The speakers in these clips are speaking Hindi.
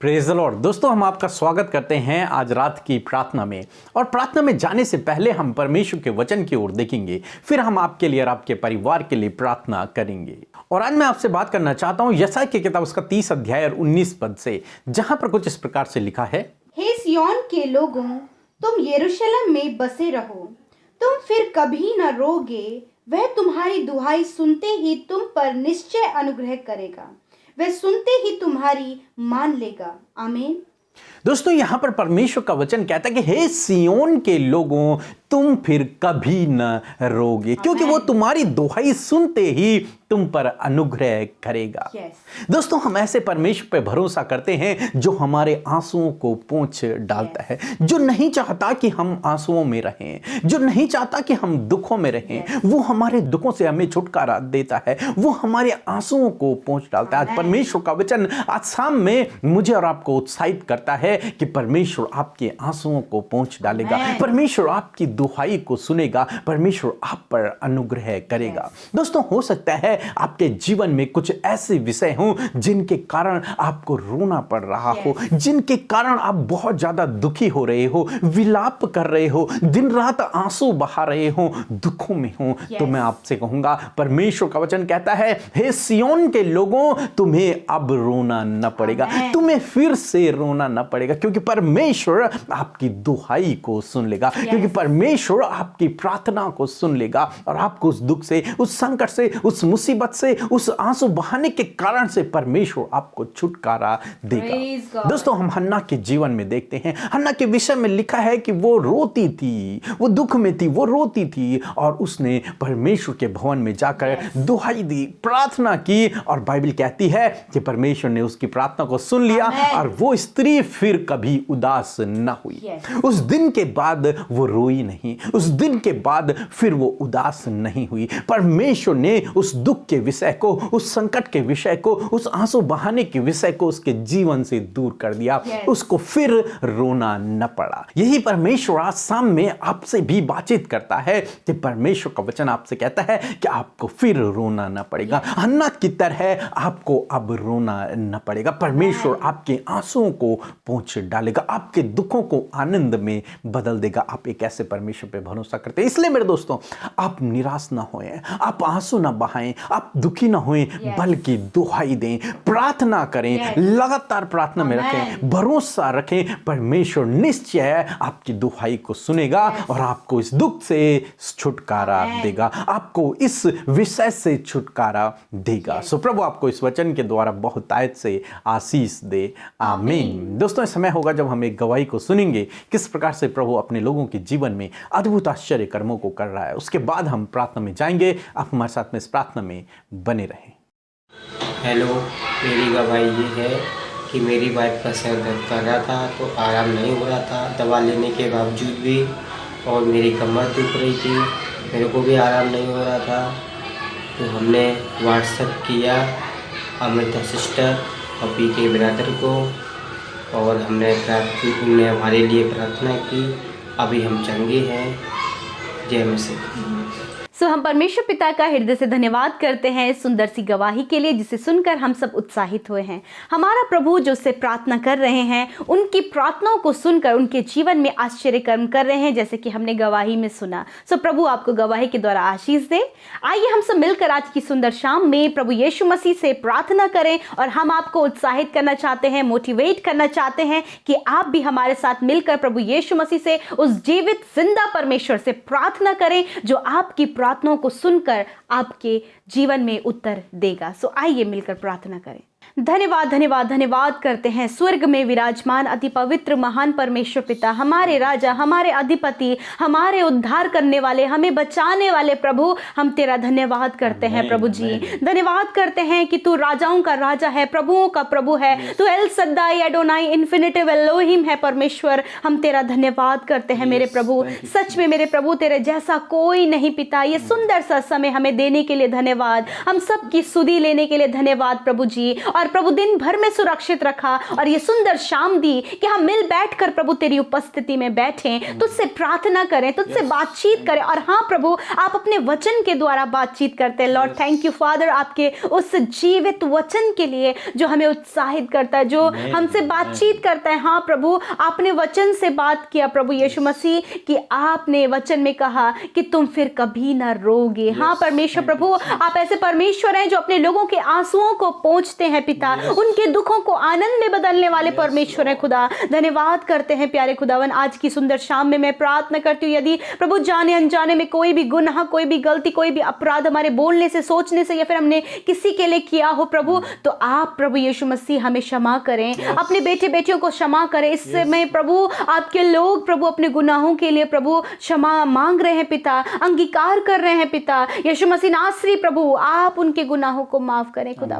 Praise the Lord. दोस्तों, हम आपका स्वागत करते हैं आज रात की प्रार्थना में। और प्रार्थना में जाने से पहले हम परमेश्वर के वचन की ओर देखेंगे, फिर हम आपके लिए और आपके परिवार के लिए प्रार्थना करेंगे। और आज मैं आपसे बात करना चाहता हूं यशायाह की किताब उसका 30 अध्याय और 19 पद से, जहां पर कुछ इस प्रकार से लिखा है। हे सिय्योन के लोगों, तुम यरूशलेम में बसे रहो, तुम फिर कभी न रोगे। वह तुम्हारी दुहाई सुनते ही तुम पर निश्चय अनुग्रह करेगा, वह सुनते ही तुम्हारी मान लेगा। आमीन। दोस्तों, यहां पर परमेश्वर का वचन कहता है कि हे सिय्योन के लोगों, तुम फिर कभी न रोगे, क्योंकि वो तुम्हारी दुहाई सुनते ही तुम पर अनुग्रह करेगा। दोस्तों, हम ऐसे परमेश्वर पे भरोसा करते हैं जो हमारे आंसुओं को पोंछ डालता है, जो नहीं चाहता कि हम आंसुओं में रहें, जो नहीं चाहता कि हम दुखों में रहें। वो हमारे दुखों से हमें छुटकारा देता है, वो हमारे आंसुओं को पोंछ डालता है। आज परमेश्वर का वचन आज शाम में मुझे और आपको उत्साहित करता है कि परमेश्वर आपके आंसुओं को पोंछ डालेगा, परमेश्वर आपकी दुहाई को सुनेगा, परमेश्वर आप पर अनुग्रह करेगा। दोस्तों, हो सकता है आपके जीवन में कुछ ऐसे विषय हों जिनके कारण आपको रोना पड़ रहा हो, जिनके कारण आप बहुत ज्यादा दुखी हो रहे हो, विलाप कर रहे हो, दिन रात आंसू बहा रहे हो, दुखों में हो। तो मैं आपसे कहूंगा, परमेश्वर का वचन कहता है, हे सिय्योन के लोगों, तुम्हें अब रोना न पड़ेगा, तुम्हें फिर से रोना न पड़ेगा, क्योंकि परमेश्वर आपकी दुहाई को सुन लेगा, क्योंकि परमेश्वर आपकी प्रार्थना को सुन लेगा और आपको उस दुख से, उस संकट से, उस मुसीबत से, उस आंसू बहाने के कारण से परमेश्वर आपको छुटकारा देगा। दोस्तों, हम हन्ना के जीवन में देखते हैं, हन्ना के विषय में लिखा है कि वो रोती थी, वो दुख में थी, वो रोती थी और उसने परमेश्वर के भवन में जाकर दुहाई दी, प्रार्थना की। और बाइबल कहती है कि परमेश्वर ने उसकी प्रार्थना को सुन लिया और वो स्त्री फिर कभी उदास न हुई। उस दिन के बाद वो रोई नहीं, उस दिन के बाद फिर वो उदास नहीं हुई। परमेश्वर ने उस दुख के विषय को, उस संकट के विषय को, उस आंसू बहाने के विषय को उसके जीवन से दूर कर दिया, उसको फिर रोना न पड़ा। यही परमेश्वर आज शाम में आपसे भी बातचीत करता है कि परमेश्वर का वचन आपसे कहता है कि आपको फिर रोना न पड़ेगा। हन्ना की तरह आपको अब रोना न पड़ेगा। परमेश्वर आपके आंसुओं को पोंछ डालेगा, आपके दुखों को आनंद में बदल देगा। आप एक ऐसे परमेश्वर पे भरोसा करते हैं। इसलिए मेरे दोस्तों, आप निराश ना होएं, आप आंसू ना बहाएं, आप दुखी ना होएं, बल्कि दुहाई दें, प्रार्थना करें, लगातार प्रार्थना में रखें, भरोसा रखें। परमेश्वर निश्चय आपकी दुहाई को सुनेगा और आपको इस दुख से छुटकारा देगा, आपको इस विषय से छुटकारा देगा। सो प्रभु आपको इस वचन के द्वारा बहुत आयत से आशीष दे। आमीन। दोस्तों, इस समय होगा जब हम एक गवाही को सुनेंगे, किस प्रकार से प्रभु अपने लोगों के जीवन में अद्भुत आश्चर्य कर्मों को कर रहा है। उसके बाद हम प्रार्थना में जाएंगे। आप हमारे साथ में इस प्रार्थना में बने रहें। हेलो, मेरी गवाही ये है कि मेरी वाइफ का सर दर्द कर रहा था तो आराम नहीं हो रहा था, दवा लेने के बावजूद भी, और मेरी कमर दुख रही थी, मेरे को भी आराम नहीं हो रहा था। तो हमने व्हाट्सएप किया अमृता सिस्टर और पी के ब्रदर को, और हमने हमारे लिए प्रार्थना की। अभी हम चंगे हैं। जय मसीह। हम परमेश्वर पिता का हृदय से धन्यवाद करते हैं इस सुंदर सी गवाही के लिए, जिसे सुनकर हम सब उत्साहित हुए हैं। हमारा प्रभु जो से प्रार्थना कर रहे हैं, उनकी प्रार्थनाओं को सुनकर उनके जीवन में आश्चर्य कर्म कर रहे हैं, जैसे कि हमने गवाही में सुना। प्रभु आपको गवाही के द्वारा आशीष दे। आइए हम सब मिलकर आज की सुंदर शाम में प्रभु यीशु मसीह से प्रार्थना करें, और हम आपको उत्साहित करना चाहते हैं, मोटिवेट करना चाहते हैं कि आप भी हमारे साथ मिलकर प्रभु यीशु मसीह से, उस जीवित जिंदा परमेश्वर से प्रार्थना करें जो आपकी प्रार्थनाओं को सुनकर आपके जीवन में उत्तर देगा। आइए मिलकर प्रार्थना करें। धन्यवाद धन्यवाद धन्यवाद करते हैं स्वर्ग में विराजमान अति पवित्र महान परमेश्वर पिता, हमारे राजा, हमारे अधिपति, हमारे उद्धार करने वाले, हमें बचाने वाले प्रभु, हम तेरा धन्यवाद करते हैं प्रभु जी। धन्यवाद करते हैं कि तू राजाओं का राजा है, प्रभुओं का प्रभु है, तू एल सद्दाई, एडोनाई, इन्फिनिटिव एलोहिम है परमेश्वर। हम तेरा धन्यवाद करते हैं मेरे प्रभु। सच में मेरे प्रभु, तेरे जैसा कोई नहीं पिता। ये सुंदर सा समय हमें देने के लिए धन्यवाद, हम सब की सुधि लेने के लिए धन्यवाद प्रभु जी। और और प्रभु दिन भर में सुरक्षित रखा और ये सुंदर शाम दी कि हम मिल बैठकर प्रभु तेरी उपस्थिति में बैठें, तुझसे प्रार्थना करें, तुझसे बातचीत करें। और हाँ प्रभु, आप अपने वचन के द्वारा बातचीत करते हैं। लॉर्ड थैंक यू फादर, आपके उस जीवित वचन के लिए जो हमें उत्साहित करता है, जो हमसे बातचीत करता है। हाँ प्रभु, आपने वचन से बात किया प्रभु यीशु मसीह कि आपने वचन में कहा कि तुम फिर कभी ना रोगे। हाँ परमेश्वर प्रभु, आप ऐसे परमेश्वर हैं जो अपने लोगों के आंसुओं को पोंछते हैं पिता, उनके दुखों को आनंद में बदलने वाले परमेश्वर हैं खुदा। धन्यवाद करते हैं प्यारे खुदावन, आज की सुंदर शाम में मैं प्रार्थना करती हूँ यदि प्रभु जाने अनजाने में कोई भी गुनाह, कोई भी गलती, कोई भी अपराध हमारे बोलने से, सोचने से या फिर हमने किसी के लिए किया हो प्रभु, तो आप प्रभु यीशु मसीह हमें क्षमा करें, अपने बेटे बेटियों को क्षमा करें। इस समय प्रभु आपके लोग प्रभु अपने गुनाहों के लिए प्रभु क्षमा मांग रहे हैं पिता, अंगीकार कर रहे हैं पिता यीशु मसीह नासरी प्रभु, आप उनके गुनाहों को माफ करें खुदा।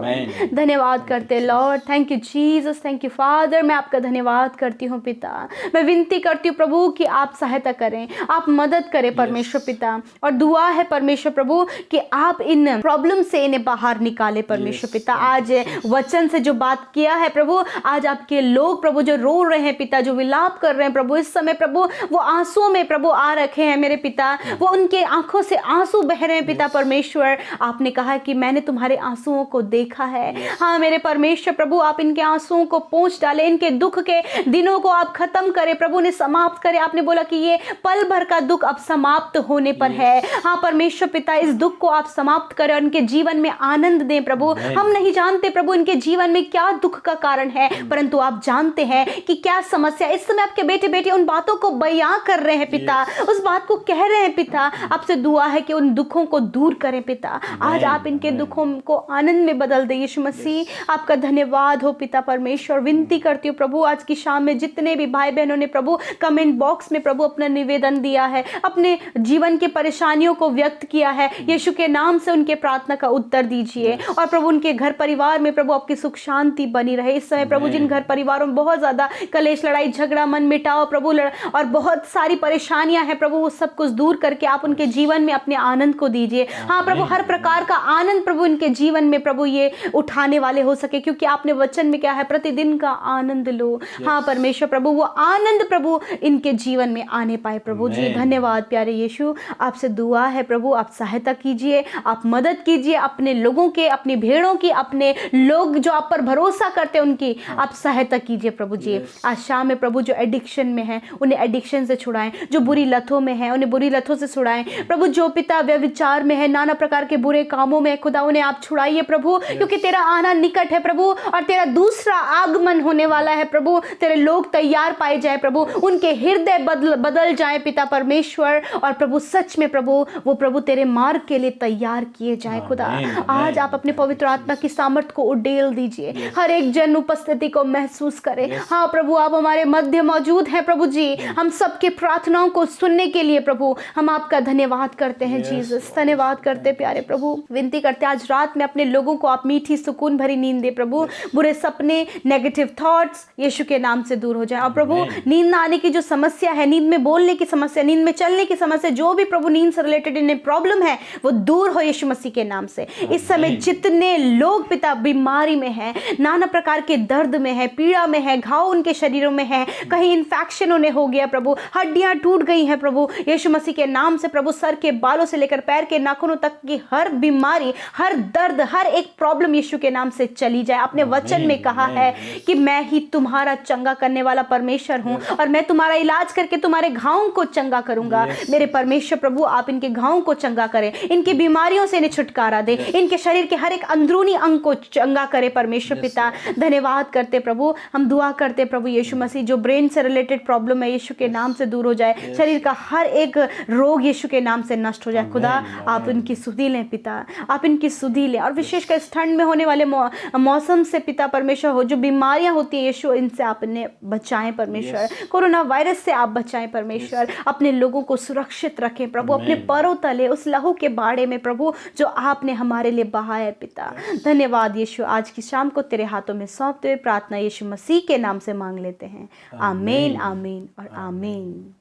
धन्यवाद करते Lord, thank you Jesus, thank you father. मैं आपका धन्यवाद करती हूँ पिता, मैं विनती करती हूँ प्रभु कि आप सहायता करें, आप मदद करें परमेश्वर पिता। और दुआ है परमेश्वर प्रभु कि आप इन प्रॉब्लम से इन्हें बाहर निकाले परमेश्वर पिता। आज वचन से जो बात किया है प्रभु, आज आपके लोग प्रभु जो रो रहे हैं पिता, जो विलाप कर रहे हैं प्रभु, इस समय प्रभु वो आंसुओं में प्रभु आ रखे हैं मेरे पिता, वो उनके आंखों से आंसू बह रहे हैं पिता परमेश्वर। आपने कहा कि मैंने तुम्हारे आंसुओं को देखा है। हाँ मेरे परमेश्वर प्रभु, आप इनके आंसुओं को पोंछ डाले, इनके दुख के दिनों को आप खत्म करें प्रभु, ने समाप्त करें। आपने बोला कि ये पल भर का दुख अब समाप्त होने पर है। हाँ परमेश्वर पिता, इस दुख को आप समाप्त करें, उनके जीवन में आनंद दें प्रभु। हम नहीं जानते प्रभु इनके जीवन में क्या दुख का कारण है, परंतु आप जानते हैं कि क्या समस्या। इस समय आपके बेटे बेटी उन बातों को बयां कर रहे हैं पिता, उस बात को कह रहे हैं पिता। आपसे दुआ है कि उन दुखों को दूर करें पिता। आज आप इनके दुखों को आनंद में बदल दें यीशु मसीह। आपका धन्यवाद हो पिता परमेश्वर। विनती करती हूँ प्रभु, आज की शाम में जितने भी भाई बहनों ने प्रभु कमेंट बॉक्स में प्रभु अपना निवेदन दिया है, अपने जीवन की परेशानियों को व्यक्त किया है, यीशु के नाम से उनके प्रार्थना का उत्तर दीजिए। और प्रभु उनके घर परिवार में प्रभु आपकी सुख शांति बनी रहे। इस समय प्रभु जिन घर परिवारों में बहुत ज्यादा कलेश, लड़ाई झगड़ा, मन मिटाओ प्रभु और बहुत सारी परेशानियां हैं प्रभु, वो सब कुछ दूर करके आप उनके जीवन में अपने आनंद को दीजिए। हाँ प्रभु, हर प्रकार का आनंद प्रभु उनके जीवन में प्रभु ये उठाने वाले हो सके, क्योंकि आपने वचन में क्या है, प्रतिदिन का आनंद लो। हाँ परमेश्वर प्रभु, वो आनंद प्रभु इनके जीवन में आने पाए प्रभु जी। धन्यवाद प्यारे यीशु, आपसे दुआ है प्रभु, आप सहायता कीजिए, आप मदद कीजिए अपने लोगों के, अपनी भेड़ों की, अपने लोग जो आप पर भरोसा करते हैं उनकी आप सहायता कीजिए प्रभु जी। आज शाम में प्रभु जो एडिक्शन में है उन्हें एडिक्शन से छुड़ाएं, जो बुरी लतों में है उन्हें बुरी लतों से छुड़ाएं प्रभु। जो पिता व्यभिचार में है, नाना प्रकार के बुरे कामों में खुदा, उन्हें आप छुड़ाइए प्रभु, क्योंकि तेरा आना निकट है प्रभु और तेरा दूसरा आगमन होने वाला है प्रभु। तेरे लोग तैयार पाए जाए प्रभु, उनके हृदय बदल जाए पिता परमेश्वर, और प्रभु सच में प्रभु वो प्रभु तेरे मार्ग के लिए तैयार किए जाए खुदा। आज आप अपने पवित्र आत्मा की सामर्थ को उडेल दीजिए, हर एक जन उपस्थिति को महसूस करे। हाँ प्रभु, आप हमारे मध्य मौजूद हैं प्रभु जी, हम सबके प्रार्थनाओं को सुनने के लिए प्रभु हम आपका धन्यवाद करते हैं जीसस, धन्यवाद करते प्यारे प्रभु। विनती करते आज रात में अपने लोगों को आप मीठी सुकून भरी नींद दे प्रभु, बुरे सपने, नेगेटिव थॉट्स यीशु के नाम से दूर हो जाए। और प्रभु नींद ना आने की जो समस्या है, नींद में बोलने की समस्या, नींद में चलने की समस्या, जो भी प्रभु नींद से रिलेटेड इन्हें प्रॉब्लम है वो दूर हो यीशु मसीह के नाम से। इस समय जितने लोग पिता बीमारी में हैं, नाना प्रकार के दर्द में है, पीड़ा में है, घाव उनके शरीरों में है, कहीं इन्फेक्शन उन्हें हो गया प्रभु, हड्डियां टूट गई हैं प्रभु, यीशु मसीह के नाम से प्रभु सर के बालों से लेकर पैर के नाखूनों तक की हर बीमारी, हर दर्द, हर एक प्रॉब्लम यीशु के नाम से चली जाए। आपने वचन में कहा है कि मैं ही तुम्हारा चंगा करने वाला परमेश्वर हूं और मैं तुम्हारा इलाज करके तुम्हारे घावों को चंगा करूंगा। मेरे परमेश्वर प्रभु, आप इनके घावों को चंगा करें, इनकी बीमारियों से इन्हें छुटकारा दे, इनके शरीर के हर एक अंदरूनी अंग को चंगा करे परमेश्वर पिता। धन्यवाद करते प्रभु, हम दुआ करते प्रभु यीशु मसीह, जो ब्रेन से रिलेटेड प्रॉब्लम है यीशु के नाम से दूर हो जाए, शरीर का हर एक रोग यीशु के नाम से नष्ट हो जाए। खुदा आप इनकी सुधि लें पिता, आप इनकी सुधि लें, और विशेषकर इस ठंड में होने वाले मौसम से पिता परमेश्वर हो जो बीमारियां होती हैं यीशु, इनसे आप इन्हें बचाएं परमेश्वर, कोरोना वायरस से आप बचाएं परमेश्वर, अपने लोगों को सुरक्षित रखें प्रभु, अपने पैरों तले उस लहू के बाड़े में प्रभु जो आपने हमारे लिए बहाया पिता। धन्यवाद यीशु, आज की शाम को तेरे हाथों में सौंपते हुए प्रार्थना यीशु मसीह के नाम से मांग लेते हैं। आमीन, आमीन और आमीन।